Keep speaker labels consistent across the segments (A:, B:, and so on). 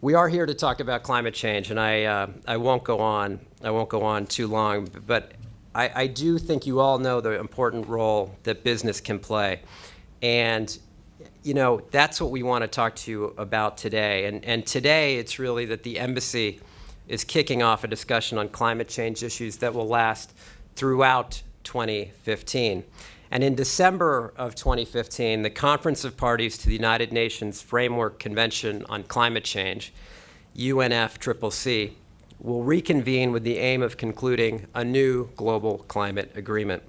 A: We are here to talk about climate change, and I won't go on. I won't go on too long, but I do think you all know the important role that business can play, and that's what we want to talk to you about today. And today, it's really that the embassy is kicking off a discussion on climate change issues that will last throughout 2015. And in December of 2015, the Conference of Parties to the United Nations Framework Convention on Climate Change, UNFCCC, will reconvene with the aim of concluding a new global climate agreement.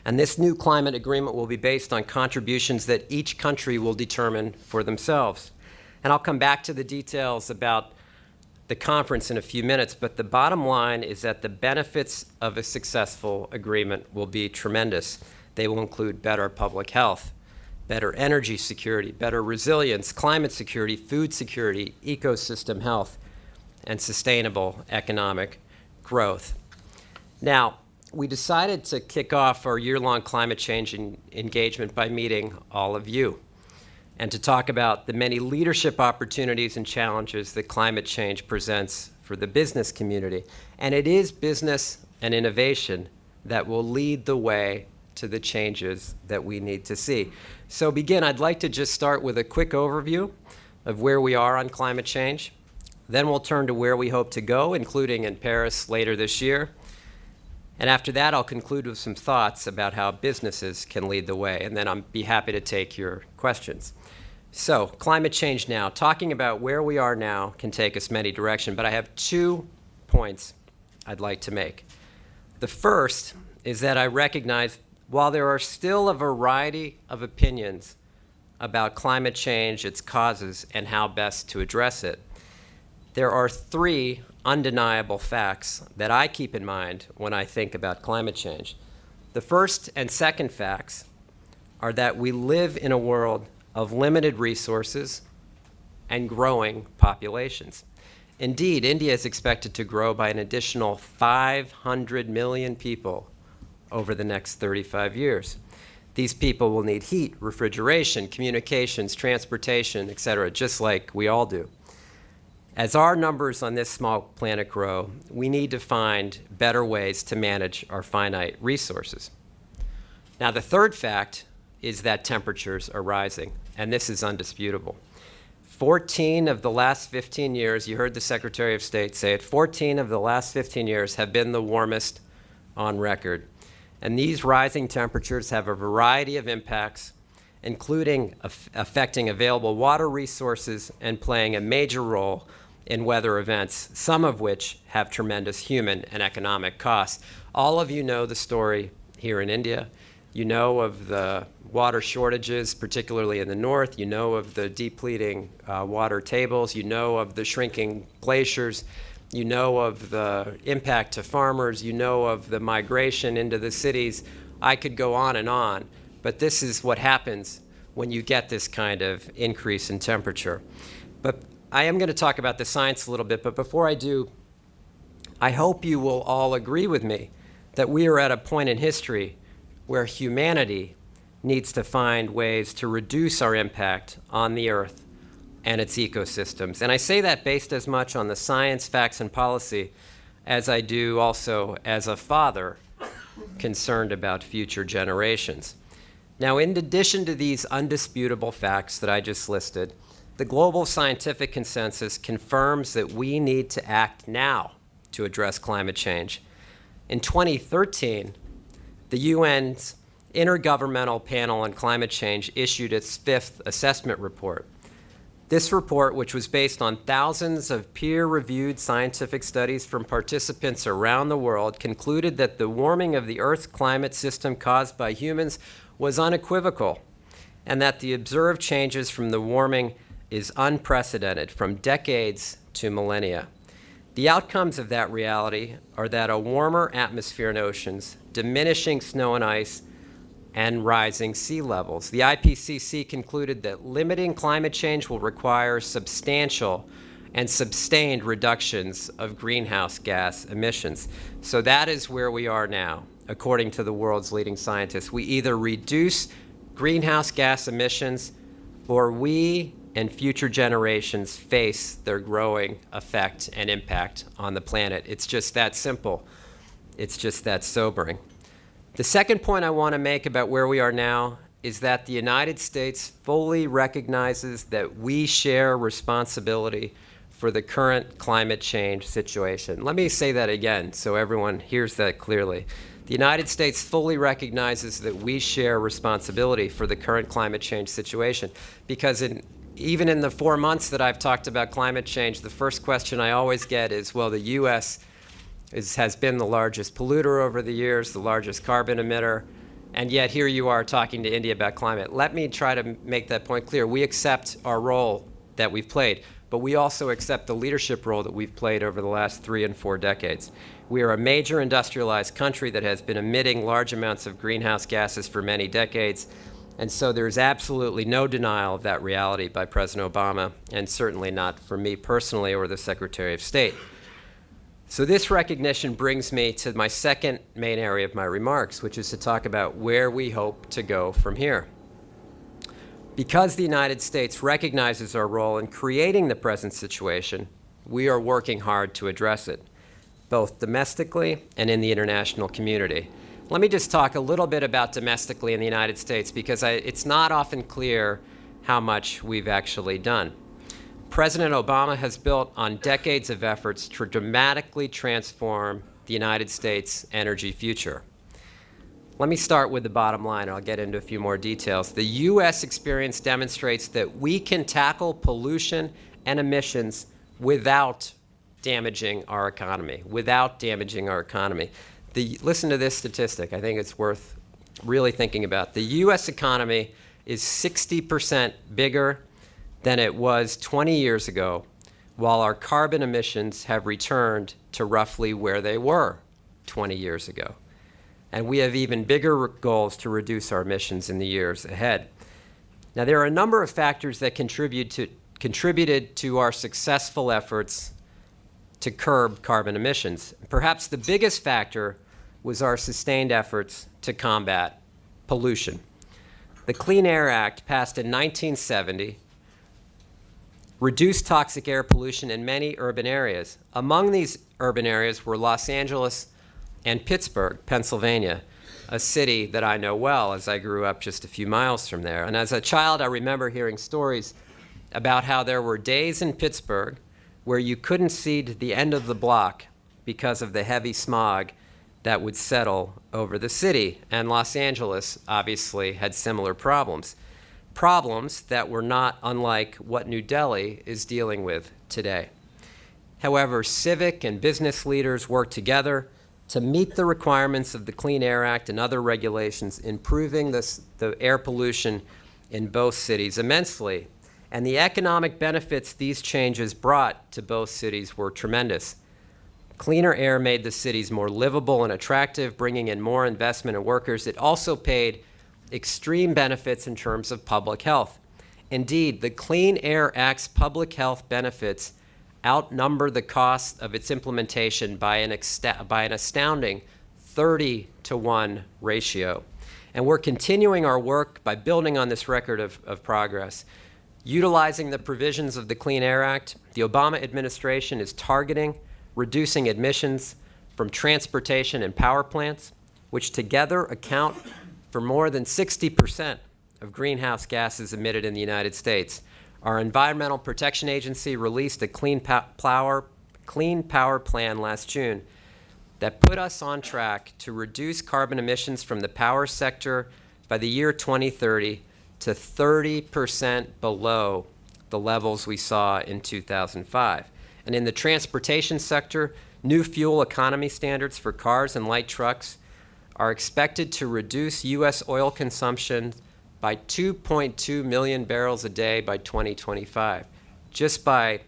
A: And this new climate agreement will be based on contributions that each country will determine for themselves. And I'll come back to the details about the conference in a few minutes, but the bottom line is that the benefits of a successful agreement will be tremendous. They will include better public health, better energy security, better resilience, climate security, food security, ecosystem health, and sustainable economic growth. Now, we decided to kick off our year-long climate change engagement by meeting all of you, and to talk about the many leadership opportunities and challenges that climate change presents for the business community. And it is business and innovation that will lead the way to the changes that we need to see. So I'd like to just start with a quick overview of where we are on climate change. Then we'll turn to where we hope to go, including in Paris later this year. And after that, I'll conclude with some thoughts about how businesses can lead the way, and then I'll be happy to take your questions. So, climate change now. Talking about where we are now can take us many directions, but I have 2 points I'd like to make. The first is that I recognize while there are still a variety of opinions about climate change, its causes, and how best to address it, there are 3 undeniable facts that I keep in mind when I think about climate change. The first and second facts are that we live in a world of limited resources and growing populations. Indeed, India is expected to grow by an additional 500 million people over the next 35 years. These people will need heat, refrigeration, communications, transportation, etc., just like we all do. As our numbers on this small planet grow, we need to find better ways to manage our finite resources. Now, the third fact is that temperatures are rising, and this is undisputable. 14 of the last 15 years, you heard the Secretary of State say it, 14 of the last 15 years have been the warmest on record. And these rising temperatures have a variety of impacts, including affecting available water resources and playing a major role in weather events, some of which have tremendous human and economic costs. All of you know the story here in India. You know of the water shortages, particularly in the north. You know of the depleting water tables. You know of the shrinking glaciers. You know of the impact to farmers. You know of the migration into the cities. I could go on, but this is what happens when you get this kind of increase in temperature. But I am going to talk about the science a little bit, but before I do, I hope you will all agree with me that we are at a point in history where humanity needs to find ways to reduce our impact on the Earth and its ecosystems. And I say that based as much on the science, facts, and policy as I do also as a father concerned about future generations. Now, in addition to these undisputable facts that I just listed, the global scientific consensus confirms that we need to act now to address climate change. In 2013, the UN's Intergovernmental Panel on Climate Change issued its 5th assessment report. This report, which was based on thousands of peer-reviewed scientific studies from participants around the world, concluded that the warming of the Earth's climate system caused by humans was unequivocal, and that the observed changes from the warming is unprecedented from decades to millennia. The outcomes of that reality are that a warmer atmosphere and oceans, diminishing snow and ice, and rising sea levels. The IPCC concluded that limiting climate change will require substantial and sustained reductions of greenhouse gas emissions. So that is where we are now, according to the world's leading scientists. We either reduce greenhouse gas emissions or we and future generations face their growing effect and impact on the planet. It's just that simple. It's just that sobering. The second point I want to make about where we are now is that the United States fully recognizes that we share responsibility for the current climate change situation. Let me say that again so everyone hears that clearly. The United States fully recognizes that we share responsibility for the current climate change situation, because even in the 4 months that I've talked about climate change, the first question I always get is, well, the U.S. has been the largest polluter over the years, the largest carbon emitter, and yet here you are talking to India about climate. Let me try to make that point clear. We accept our role that we've played, but we also accept the leadership role that we've played over the last 3 and 4 decades. We are a major industrialized country that has been emitting large amounts of greenhouse gases for many decades, and so there's absolutely no denial of that reality by President Obama, and certainly not for me personally or the Secretary of State. So this recognition brings me to my second main area of my remarks, which is to talk about where we hope to go from here. Because the United States recognizes our role in creating the present situation, we are working hard to address it, both domestically and in the international community. Let me just talk a little bit about domestically in the United States, because it's not often clear how much we've actually done. President Obama has built on decades of efforts to dramatically transform the United States' energy future. Let me start with the bottom line, and I'll get into a few more details. The U.S. experience demonstrates that we can tackle pollution and emissions without damaging our economy, Listen to this statistic. I think it's worth really thinking about. The U.S. economy is 60% bigger than it was 20 years ago, while our carbon emissions have returned to roughly where they were 20 years ago. And we have even bigger goals to reduce our emissions in the years ahead. Now, there are a number of factors that contributed to our successful efforts to curb carbon emissions. Perhaps the biggest factor was our sustained efforts to combat pollution. The Clean Air Act, passed in 1970, reduced toxic air pollution in many urban areas. Among these urban areas were Los Angeles and Pittsburgh, Pennsylvania, a city that I know well as I grew up just a few miles from there. And as a child, I remember hearing stories about how there were days in Pittsburgh where you couldn't see to the end of the block because of the heavy smog that would settle over the city. And Los Angeles obviously had similar problems that were not unlike what New Delhi is dealing with today. However, civic and business leaders worked together to meet the requirements of the Clean Air Act and other regulations, improving the air pollution in both cities immensely. And the economic benefits these changes brought to both cities were tremendous. Cleaner air made the cities more livable and attractive, bringing in more investment and workers. It also paid extreme benefits in terms of public health. Indeed, the Clean Air Act's public health benefits outnumber the cost of its implementation by an astounding 30-to-1 ratio. And we're continuing our work by building on this record of progress. Utilizing the provisions of the Clean Air Act, the Obama administration is targeting reducing emissions from transportation and power plants, which together account for more than 60% of greenhouse gases emitted in the United States. Our Environmental Protection Agency released a clean power plan last June that put us on track to reduce carbon emissions from the power sector by the year 2030 to 30% below the levels we saw in 2005. And in the transportation sector, new fuel economy standards for cars and light trucks are expected to reduce U.S. oil consumption by 2.2 million barrels a day by 2025, just by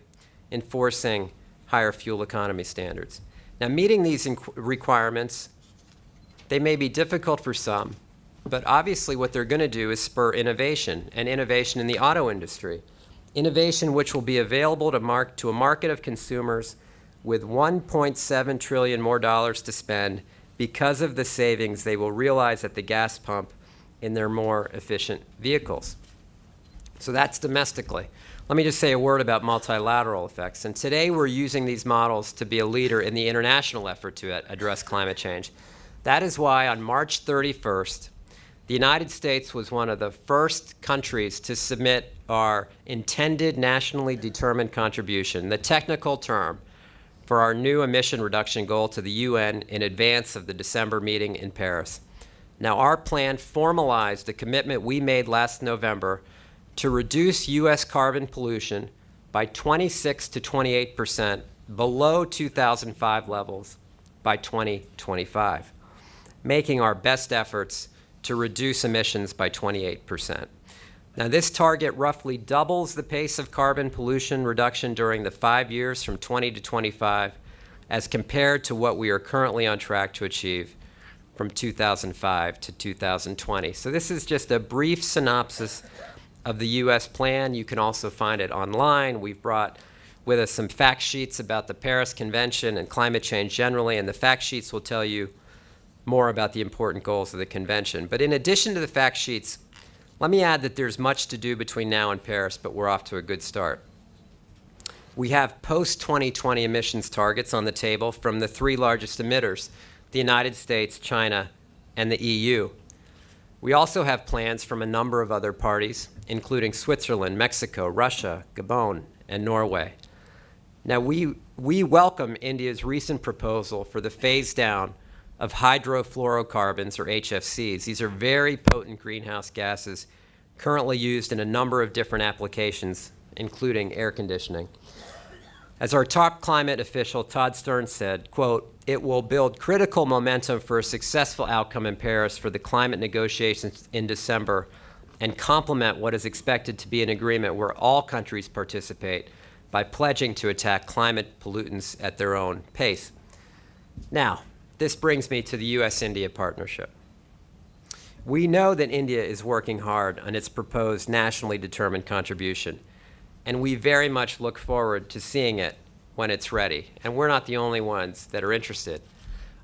A: enforcing higher fuel economy standards. Now, meeting these requirements, they may be difficult for some, but obviously what they're going to do is spur innovation, and innovation in the auto industry. Innovation which will be available to a market of consumers with $1.7 trillion more to spend because of the savings they will realize at the gas pump in their more efficient vehicles. So that's domestically. Let me just say a word about multilateral effects. And today we're using these models to be a leader in the international effort to address climate change. That is why on March 31st, the United States was one of the first countries to submit our intended nationally determined contribution, the technical term, for our new emission reduction goal to the UN in advance of the December meeting in Paris. Now, our plan formalized the commitment we made last November to reduce U.S. carbon pollution by 26 to 28% below 2005 levels by 2025, making our best efforts to reduce emissions by 28%. Now, this target roughly doubles the pace of carbon pollution reduction during the 5 years from 20 to 25 as compared to what we are currently on track to achieve from 2005 to 2020. So this is just a brief synopsis of the U.S. plan. You can also find it online. We've brought with us some fact sheets about the Paris Convention and climate change generally, and the fact sheets will tell you more about the important goals of the convention. But in addition to the fact sheets, let me add that there's much to do between now and Paris, but we're off to a good start. We have post-2020 emissions targets on the table from the three largest emitters, the United States, China, and the EU. We also have plans from a number of other parties, including Switzerland, Mexico, Russia, Gabon, and Norway. Now, we welcome India's recent proposal for the phase down of hydrofluorocarbons, or HFCs. These are very potent greenhouse gases currently used in a number of different applications, including air conditioning. As our top climate official, Todd Stearns, said, quote, "It will build critical momentum for a successful outcome in Paris for the climate negotiations in December and complement what is expected to be an agreement where all countries participate by pledging to attack climate pollutants at their own pace." Now, this brings me to the US-India Partnership. We know that India is working hard on its proposed nationally determined contribution, and we very much look forward to seeing it when it's ready. And we're not the only ones that are interested.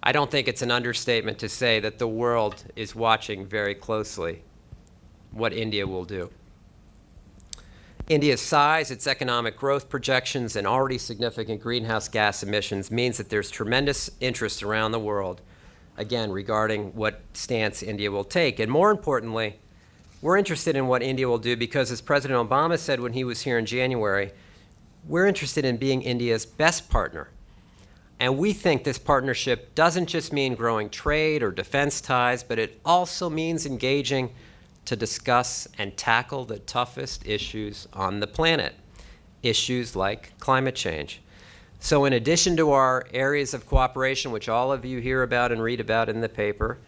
A: I don't think it's an understatement to say that the world is watching very closely what India will do. India's size, its economic growth projections, and already significant greenhouse gas emissions means that there's tremendous interest around the world, again, regarding what stance India will take. And more importantly, we're interested in what India will do because, as President Obama said when he was here in January, we're interested in being India's best partner. And we think this partnership doesn't just mean growing trade or defense ties, but it also means engaging to discuss and tackle the toughest issues on the planet, issues like climate change. So in addition to our areas of cooperation, which all of you hear about and read about in the paper,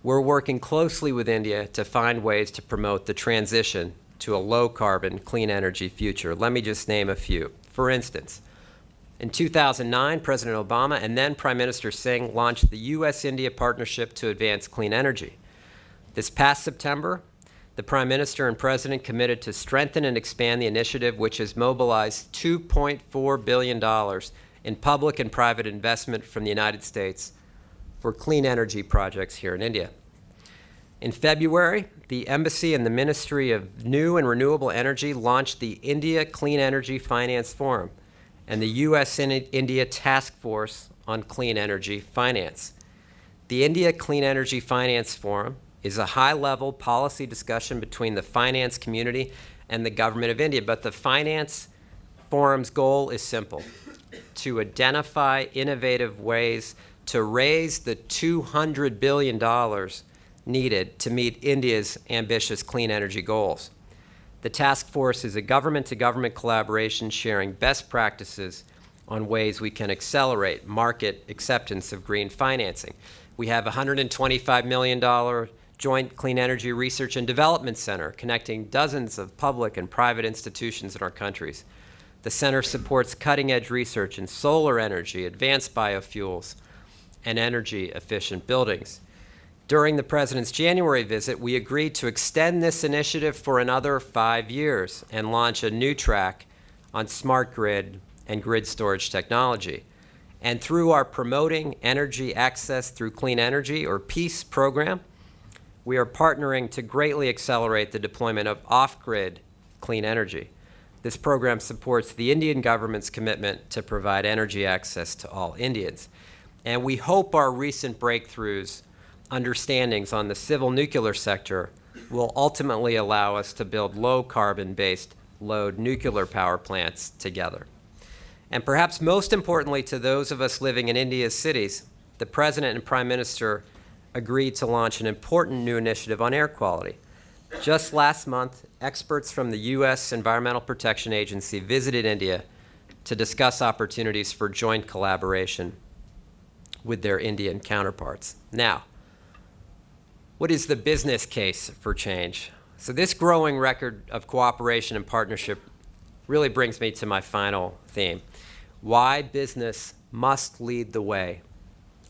A: we're working closely with India to find ways to promote the transition to a low-carbon, clean energy future. Let me just name a few. For instance, in 2009, President Obama and then Prime Minister Singh launched the US-India Partnership to advance clean energy. This past September, the Prime Minister and President committed to strengthen and expand the initiative, which has mobilized $2.4 billion in public and private investment from the United States for clean energy projects here in India. In February, the Embassy and the Ministry of New and Renewable Energy launched the India Clean Energy Finance Forum and the US-India Task Force on Clean Energy Finance. The India Clean Energy Finance Forum is a high-level policy discussion between the finance community and the government of India. But the Finance Forum's goal is simple: to identify innovative ways to raise the $200 billion needed to meet India's ambitious clean energy goals. The task force is a government-to-government collaboration sharing best practices on ways we can accelerate market acceptance of green financing. We have a $125 million Joint Clean Energy Research and Development Center connecting dozens of public and private institutions in our countries. The center supports cutting-edge research in solar energy, advanced biofuels, and energy-efficient buildings. During the President's January visit, we agreed to extend this initiative for another 5 years and launch a new track on smart grid and grid storage technology. And through our Promoting Energy Access Through Clean Energy, or PEACE program, we are partnering to greatly accelerate the deployment of off-grid clean energy. This program supports the Indian government's commitment to provide energy access to all Indians. And we hope our recent breakthroughs, understandings on the civil nuclear sector will ultimately allow us to build low-carbon-based load nuclear power plants together. And perhaps most importantly to those of us living in India's cities, the President and Prime Minister agreed to launch an important new initiative on air quality. Just last month, experts from the U.S. Environmental Protection Agency visited India to discuss opportunities for joint collaboration with their Indian counterparts. Now, what is the business case for change? So this growing record of cooperation and partnership really brings me to my final theme: why business must lead the way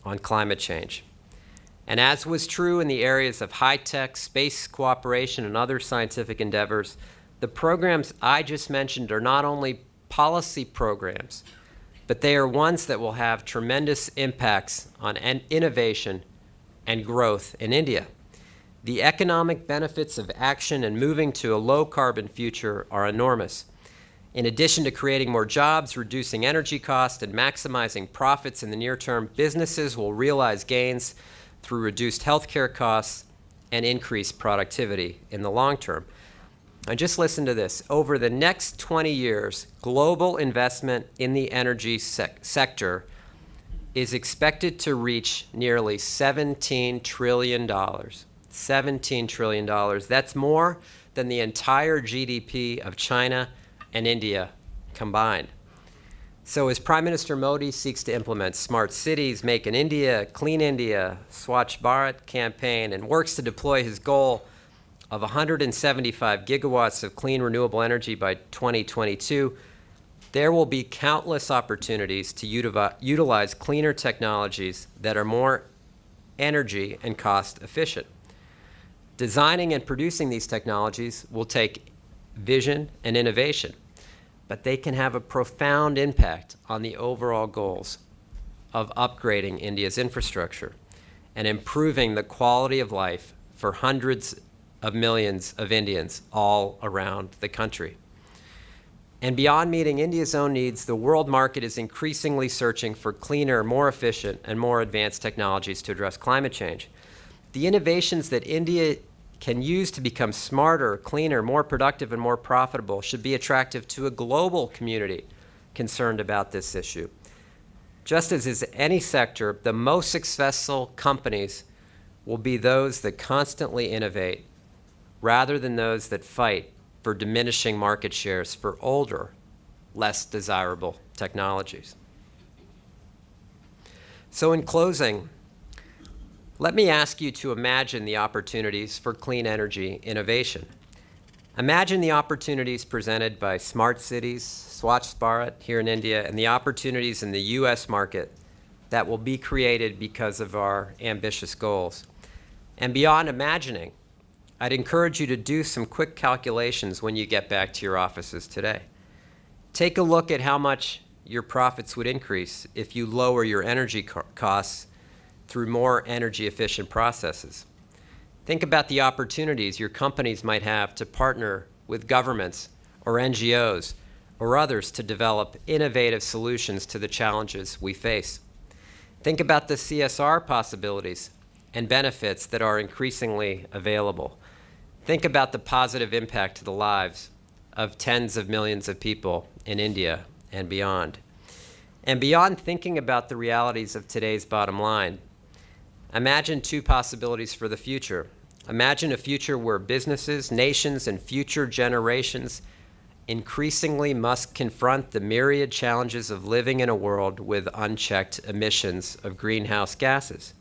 A: on climate change. And as was true in the areas of high-tech, space cooperation, and other scientific endeavors, the programs I just mentioned are not only policy programs, but they are ones that will have tremendous impacts on innovation and growth in India. The economic benefits of action and moving to a low-carbon future are enormous. In addition to creating more jobs, reducing energy costs, and maximizing profits in the near term, businesses will realize gains through reduced healthcare costs and increased productivity in the long term. And just listen to this. Over the next 20 years, global investment in the energy sector is expected to reach nearly $17 trillion. $17 trillion. That's more than the entire GDP of China and India combined. So as Prime Minister Modi seeks to implement smart cities, Make in India, Clean India, Swachh Bharat campaign, and works to deploy his goal of 175 gigawatts of clean renewable energy by 2022, there will be countless opportunities to utilize cleaner technologies that are more energy and cost efficient. Designing and producing these technologies will take vision and innovation, but they can have a profound impact on the overall goals of upgrading India's infrastructure and improving the quality of life for hundreds of millions of Indians all around the country. And beyond meeting India's own needs, the world market is increasingly searching for cleaner, more efficient, and more advanced technologies to address climate change. The innovations that India can use to become smarter, cleaner, more productive, and more profitable should be attractive to a global community concerned about this issue. Just as is any sector, the most successful companies will be those that constantly innovate rather than those that fight for diminishing market shares for older, less desirable technologies. So in closing, let me ask you to imagine the opportunities for clean energy innovation. Imagine the opportunities presented by smart cities, Swachh Bharat here in India, and the opportunities in the US market that will be created because of our ambitious goals. And beyond imagining, I'd encourage you to do some quick calculations when you get back to your offices today. Take a look at how much your profits would increase if you lower your energy costs through more energy-efficient processes. Think about the opportunities your companies might have to partner with governments or NGOs or others to develop innovative solutions to the challenges we face. Think about the CSR possibilities and benefits that are increasingly available. Think about the positive impact to the lives of tens of millions of people in India and beyond. And beyond thinking about the realities of today's bottom line, imagine two possibilities for the future. Imagine a future where businesses, nations, and future generations increasingly must confront the myriad challenges of living in a world with unchecked emissions of greenhouse gases.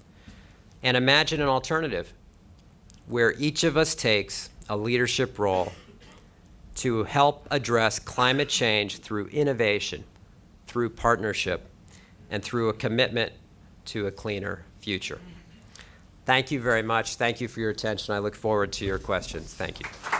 A: And imagine an alternative where each of us takes a leadership role to help address climate change through innovation, through partnership, and through a commitment to a cleaner future. Thank you very much. Thank you for your attention. I look forward to your questions. Thank you.